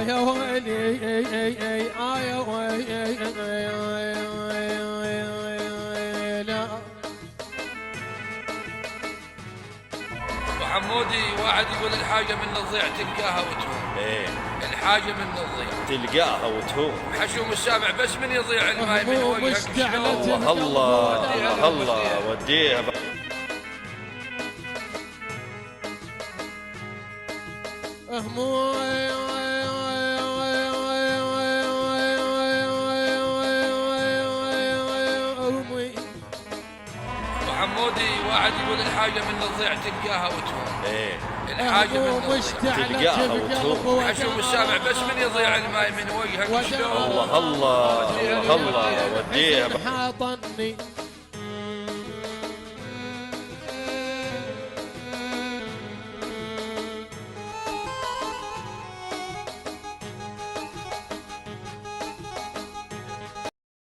يا ويلي يا ويلي وحمودي واحد يقول الحاجة من الضيع تلقاها وتهون. ايه الحاجة من الضيع تلقاها وتهون. حشوم السامع بس من يضيع الماي من وجهك شلون. الله الله وديها وحمودي واحد يقول الحاجة من الضيع تلقاها وتهون. ايه الحاجة من الضيع تلقاها وتهون. حشوم السامع بس من يضيع الماي من وجهك شلون. الله الله وديها حاطني